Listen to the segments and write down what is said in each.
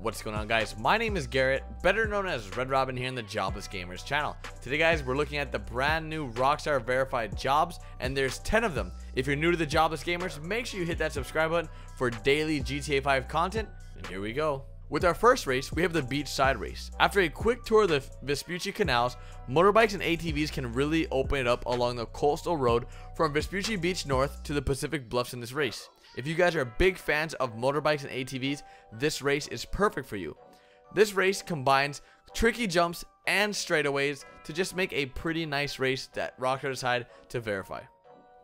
What's going on, guys? My name is Garrett, better known as Red Robin, here in the Jobless Gamers channel. Today, guys, we're looking at the brand new Rockstar verified jobs, and there's 10 of them. If you're new to the Jobless Gamers, make sure you hit that subscribe button for daily GTA 5 content, and here we go. With our first race, we have the beachside race. After a quick tour of the Vespucci canals, motorbikes and ATVs can really open it up along the coastal road from Vespucci Beach North to the Pacific Bluffs in this race. If you guys are big fans of motorbikes and ATVs, this race is perfect for you. This race combines tricky jumps and straightaways to just make a pretty nice race that Rockstar decided to verify.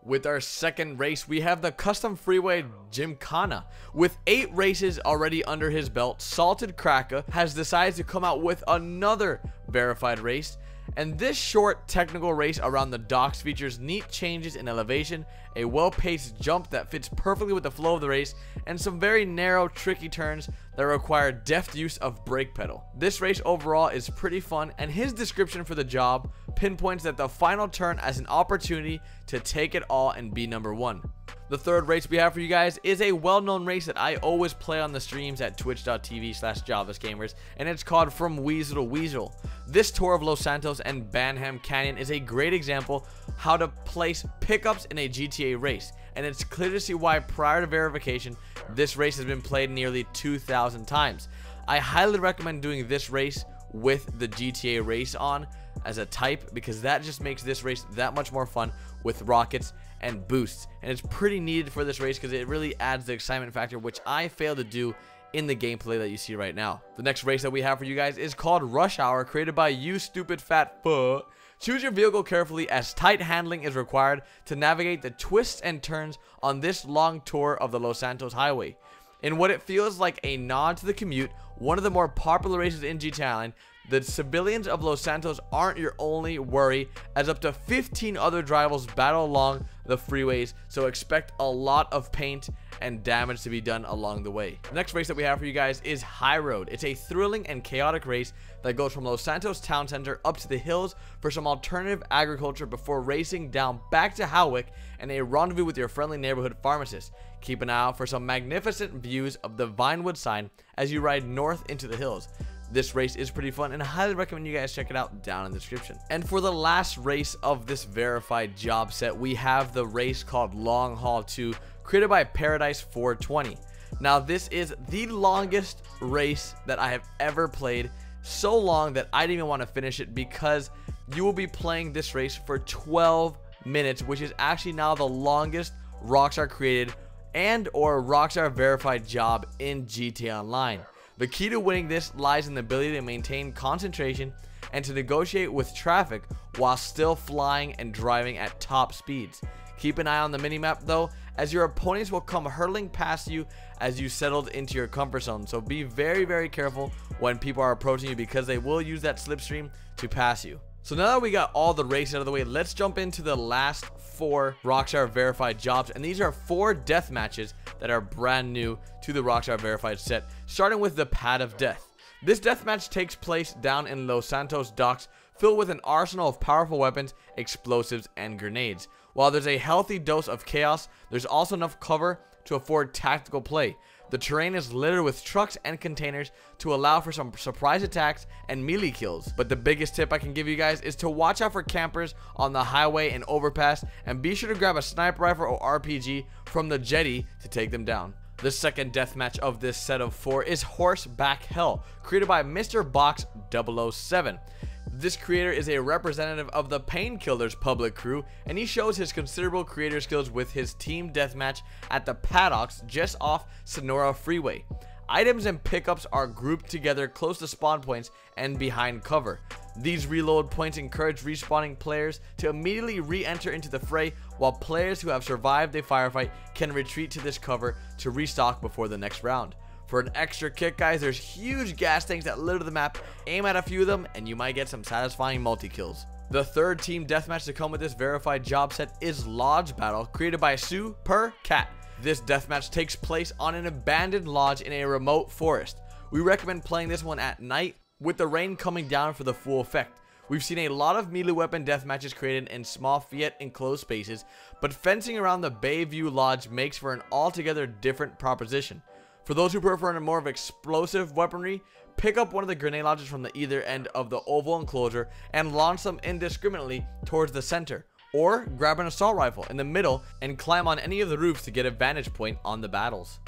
With our second race, we have the Custom Freeway Gymkhana. With 8 races already under his belt, Salted Cracker has decided to come out with another verified race. And this short technical race around the docks features neat changes in elevation, a well-paced jump that fits perfectly with the flow of the race, and some very narrow, tricky turns that require deft use of brake pedal. This race overall is pretty fun, and his description for the job pinpoints that the final turn as an opportunity to take it all and be number 1. The third race we have for you guys is a well-known race that I always play on the streams at twitch.tv/joblessgamers, and it's called From Weasel to Weasel. This tour of Los Santos and Banham Canyon is a great example how to place pickups in a GTA race, and it's clear to see why prior to verification this race has been played nearly 2,000 times. I highly recommend doing this race with the GTA race on as a type, because that just makes this race that much more fun with rockets and boosts, and it's pretty needed for this race because it really adds the excitement factor, which I failed to do in the gameplay that you see right now. The next race that we have for you guys is called Rush Hour, created by You Stupid Fat Fuck. Choose your vehicle carefully, as tight handling is required to navigate the twists and turns on this long tour of the Los Santos highway. In what it feels like a nod to the commute, one of the more popular races in GTA Island, the civilians of Los Santos aren't your only worry, as up to 15 other drivers battle along the freeways, so expect a lot of paint and damage to be done along the way. The next race that we have for you guys is High Road. It's a thrilling and chaotic race that goes from Los Santos town center up to the hills for some alternative agriculture before racing down back to Howick and a rendezvous with your friendly neighborhood pharmacist. Keep an eye out for some magnificent views of the Vinewood sign as you ride north into the hills. This race is pretty fun, and I highly recommend you guys check it out down in the description. And for the last race of this verified job set, we have the race called Long Haul 2, created by Paradise 420. Now, this is the longest race that I have ever played, so long that I didn't even want to finish it, because you will be playing this race for 12 minutes, which is actually now the longest Rockstar created and or Rockstar verified job in GTA Online. The key to winning this lies in the ability to maintain concentration and to negotiate with traffic while still flying and driving at top speeds. Keep an eye on the minimap though, as your opponents will come hurtling past you as you settled into your comfort zone. So be very careful when people are approaching you, because they will use that slipstream to pass you. So now that we got all the races out of the way, let's jump into the last 4 Rockstar verified jobs, and these are 4 death matches that are brand new to the Rockstar verified set, starting with the Pad of Death. This deathmatch takes place down in Los Santos docks, filled with an arsenal of powerful weapons, explosives, and grenades. While there's a healthy dose of chaos, there's also enough cover to afford tactical play. The terrain is littered with trucks and containers to allow for some surprise attacks and melee kills. But the biggest tip I can give you guys is to watch out for campers on the highway and overpass, and be sure to grab a sniper rifle or RPG from the jetty to take them down. The second deathmatch of this set of 4 is Horseback Hell, created by Mr. Box 007. This creator is a representative of the Painkillers public crew, and he shows his considerable creator skills with his team deathmatch at the paddocks just off Sonora Freeway. Items and pickups are grouped together close to spawn points and behind cover. These reload points encourage respawning players to immediately re-enter into the fray, while players who have survived a firefight can retreat to this cover to restock before the next round. For an extra kick, guys, there's huge gas tanks that litter the map. Aim at a few of them and you might get some satisfying multi-kills. The third team deathmatch to come with this verified job set is Lodge Battle, created by Super Cat. This deathmatch takes place on an abandoned lodge in a remote forest. We recommend playing this one at night with the rain coming down for the full effect. We've seen a lot of melee weapon death matches created in small yet enclosed spaces, but fencing around the Bayview Lodge makes for an altogether different proposition. For those who prefer a more of explosive weaponry, pick up one of the grenade launchers from the either end of the oval enclosure and launch them indiscriminately towards the center. Or grab an assault rifle in the middle and climb on any of the roofs to get a vantage point on the battles.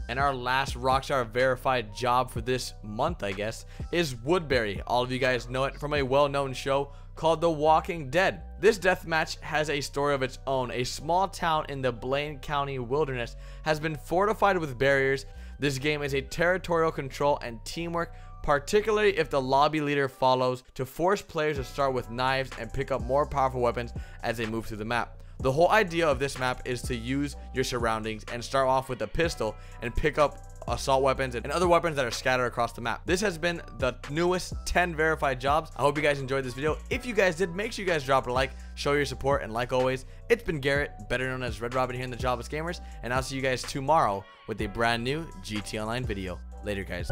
And our last Rockstar verified job for this month, I guess, is Woodbury. All of you guys know it from a well-known show called The Walking Dead. This deathmatch has a story of its own. A small town in the Blaine County wilderness has been fortified with barriers. This game is a territorial control and teamwork, particularly if the lobby leader follows, to force players to start with knives and pick up more powerful weapons as they move through the map. The whole idea of this map is to use your surroundings and start off with a pistol and pick up assault weapons and other weapons that are scattered across the map. This has been the newest 10 verified jobs. I hope you guys enjoyed this video. If you guys did, make sure you guys drop a like, show your support, and like always, it's been Garrett, better known as Red Robin here in the Jobless Gamers, and I'll see you guys tomorrow with a brand new GT Online video. Later, guys.